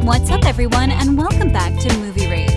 What's up, everyone, and welcome back to Movie Raised.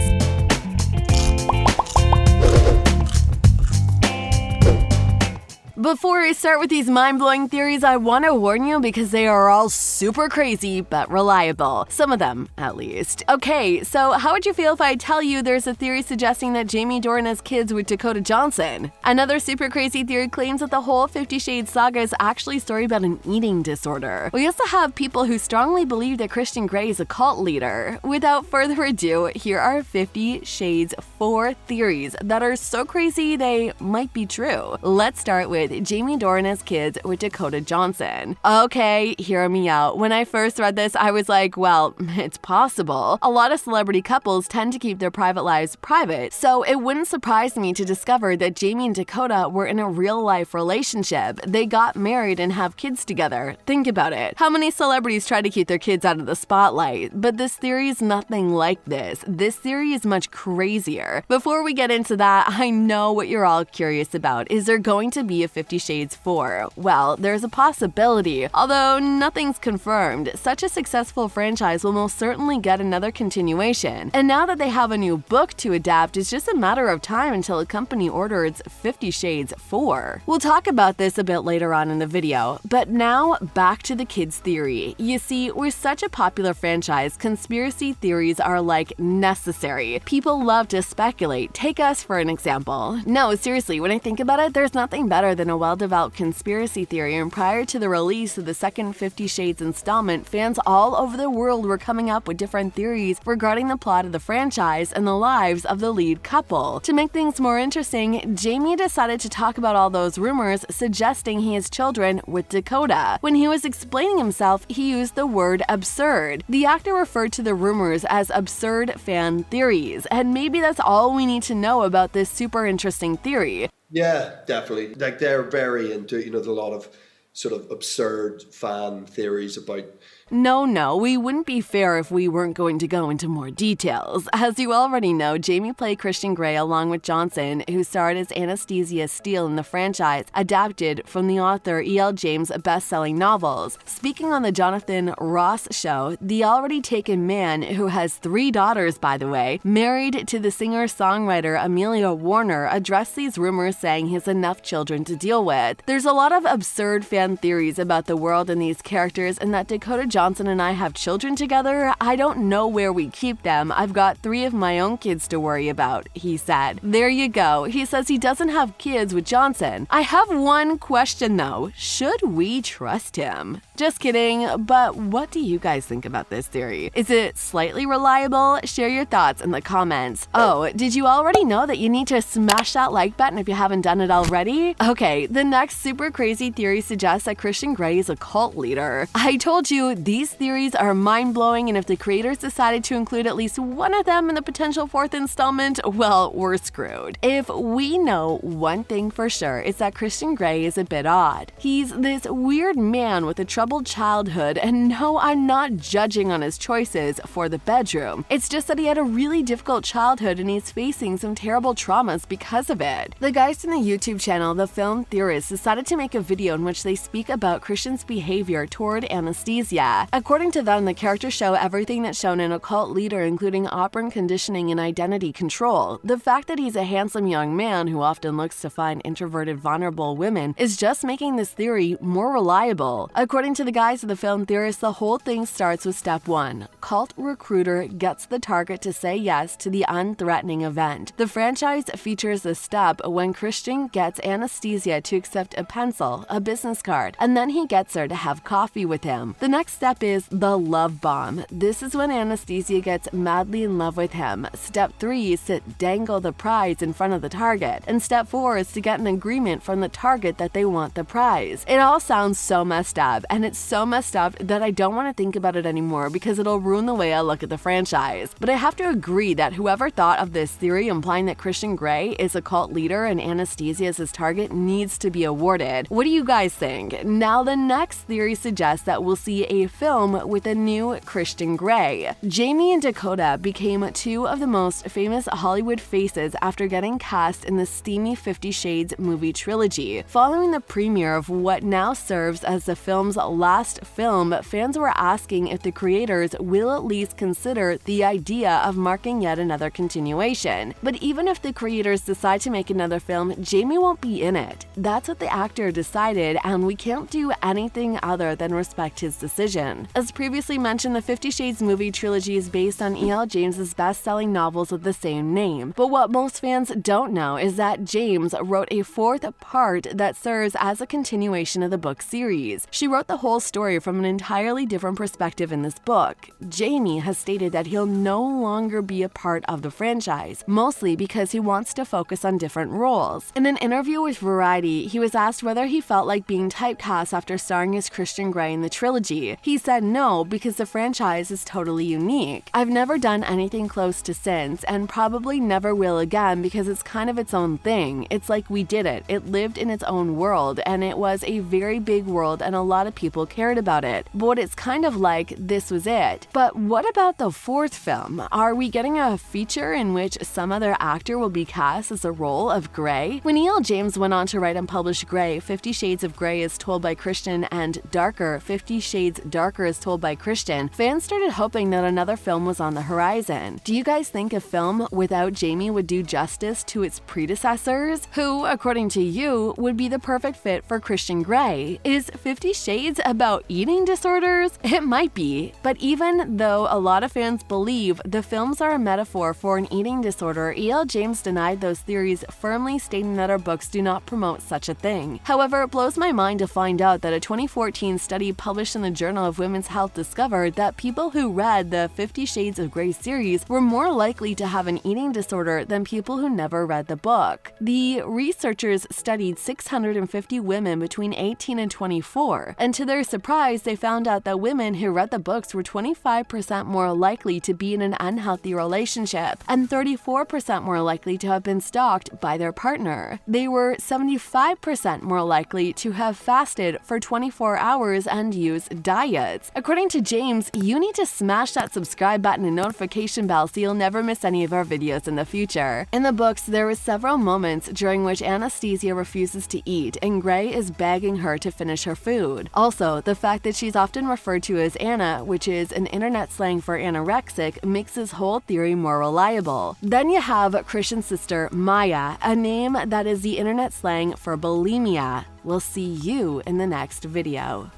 Before I start with these mind-blowing theories, I want to warn you because they are all super crazy but reliable. Some of them, at least. Okay, so how would you feel if I tell you there's a theory suggesting that Jamie Dornan has kids with Dakota Johnson? Another super crazy theory claims that the whole 50 Shades saga is actually a story about an eating disorder. We also have people who strongly believe that Christian Grey is a cult leader. Without further ado, here are 50 Shades 4 theories that are so crazy they might be true. Let's start with Jamie Dornan has kids with Dakota Johnson. Okay, hear me out. When I first read this, I was like, well, it's possible. A lot of celebrity couples tend to keep their private lives private, so it wouldn't surprise me to discover that Jamie and Dakota were in a real-life relationship. They got married and have kids together. Think about it. How many celebrities try to keep their kids out of the spotlight? But this theory is nothing like this. This theory is much crazier. Before we get into that, I know what you're all curious about. Is there going to be a 50 Shades 4? Well, there's a possibility, although nothing's confirmed. Such a successful franchise will most certainly get another continuation. And now that they have a new book to adapt, it's just a matter of time until a company orders 50 Shades 4. We'll talk about this a bit later on in the video, but now back to the kids theory. You see, we're such a popular franchise, conspiracy theories are like necessary. People love to speculate. Take us for an example. No, seriously, when I think about it, there's nothing better than a well-developed conspiracy theory, and prior to the release of the second 50 Shades installment, fans all over the world were coming up with different theories regarding the plot of the franchise and the lives of the lead couple. To make things more interesting, Jamie decided to talk about all those rumors suggesting he has children with Dakota. When he was explaining himself, he used the word absurd. The actor referred to the rumors as absurd fan theories, and maybe that's all we need to know about this super interesting theory. Yeah, definitely. Like, they're very into, there's a lot of sort of absurd fan theories about. No, we wouldn't be fair if we weren't going to go into more details. As you already know, Jamie played Christian Grey along with Johnson, who starred as Anastasia Steele in the franchise, adapted from the author E.L. James' best-selling novels. Speaking on the Jonathan Ross show, the already taken man, who has 3 daughters by the way, married to the singer-songwriter Amelia Warner, addressed these rumors saying he has enough children to deal with. There's a lot of absurd fan theories about the world and these characters, and that Dakota Johnson and I have children together. I don't know where we keep them. I've got 3 of my own kids to worry about, he said. There you go. He says he doesn't have kids with Johnson. I have one question though. Should we trust him? Just kidding, but what do you guys think about this theory? Is it slightly reliable? Share your thoughts in the comments. Oh, did you already know that you need to smash that like button if you haven't done it already? Okay, the next super crazy theory suggests that Christian Grey is a cult leader. I told you, these theories are mind-blowing, and if the creators decided to include at least one of them in the potential 4th installment, well, we're screwed. If we know one thing for sure, it's that Christian Grey is a bit odd. He's this weird man with a troubled childhood, and no, I'm not judging on his choices for the bedroom. It's just that he had a really difficult childhood and he's facing some terrible traumas because of it. The guys in the YouTube channel, The Film Theorist, decided to make a video in which they speak about Christian's behavior toward Anastasia. According to them, the characters show everything that's shown in a cult leader, including operant conditioning and identity control. The fact that he's a handsome young man who often looks to find introverted, vulnerable women is just making this theory more reliable. According to the guys of The Film Theorist, the whole thing starts with step 1. Cult recruiter gets the target to say yes to the unthreatening event. The franchise features a step when Christian gets Anastasia to accept a pencil, a business card, and then he gets her to have coffee with him. The next step is the love bomb. This is when Anastasia gets madly in love with him. Step 3 is to dangle the prize in front of the target, and step 4 is to get an agreement from the target that they want the prize. It all sounds so messed up, and it's so messed up that I don't want to think about it anymore because it'll ruin the way I look at the franchise. But I have to agree that whoever thought of this theory implying that Christian Grey is a cult leader and Anastasia is his target needs to be awarded. What do you guys think? Now, the next theory suggests that we'll see a film with a new Christian Grey. Jamie and Dakota became 2 of the most famous Hollywood faces after getting cast in the steamy 50 Shades movie trilogy. Following the premiere of what now serves as the film's last film, fans were asking if the creators will at least consider the idea of marking yet another continuation. But even if the creators decide to make another film, Jamie won't be in it. That's what the actor decided, and we can't do anything other than respect his decision. As previously mentioned, the 50 Shades movie trilogy is based on E.L. James's best-selling novels of the same name. But what most fans don't know is that James wrote a fourth part that serves as a continuation of the book series. She wrote the whole story from an entirely different perspective in this book. Jamie has stated that he'll no longer be a part of the franchise, mostly because he wants to focus on different roles. In an interview with Variety, he was asked whether he felt like being typecast after starring as Christian Grey in the trilogy. He said no, because the franchise is totally unique. I've never done anything close to since, and probably never will again, because it's kind of its own thing. It's like we did it. It lived in its own world, and it was a very big world, and a lot of people cared about it. But it's kind of like this was it. But what about the fourth film? Are we getting a feature in which some other actor will be cast as the role of Grey? When E.L. James went on to write and publish Grey, 50 Shades of Grey is told by Christian, and Darker, 50 Shades Darker is told by Christian, fans started hoping that another film was on the horizon. Do you guys think a film without Jamie would do justice to its predecessors? Who, according to you, would be the perfect fit for Christian Grey? Is 50 Shades about eating disorders? It might be, but even though a lot of fans believe the films are a metaphor for an eating disorder, E.L. James denied those theories, firmly stating that her books do not promote such a thing. However, it blows my mind to find out that a 2014 study published in the Journal of Women's Health discovered that people who read the 50 Shades of Grey series were more likely to have an eating disorder than people who never read the book. The researchers studied 650 women between 18 and 24, and to their surprise, they found out that women who read the books were 25% more likely to be in an unhealthy relationship and 34% more likely to have been stalked by their partner. They were 75% more likely to have fasted for 24 hours and used diets. According to James, you need to smash that subscribe button and notification bell so you'll never miss any of our videos in the future. In the books, there were several moments during which Anastasia refuses to eat and Grey is begging her to finish her food. Also, the fact that she's often referred to as Anna, which is an internet slang for anorexic, makes this whole theory more reliable. Then you have Christian's sister, Maya, a name that is the internet slang for bulimia. We'll see you in the next video.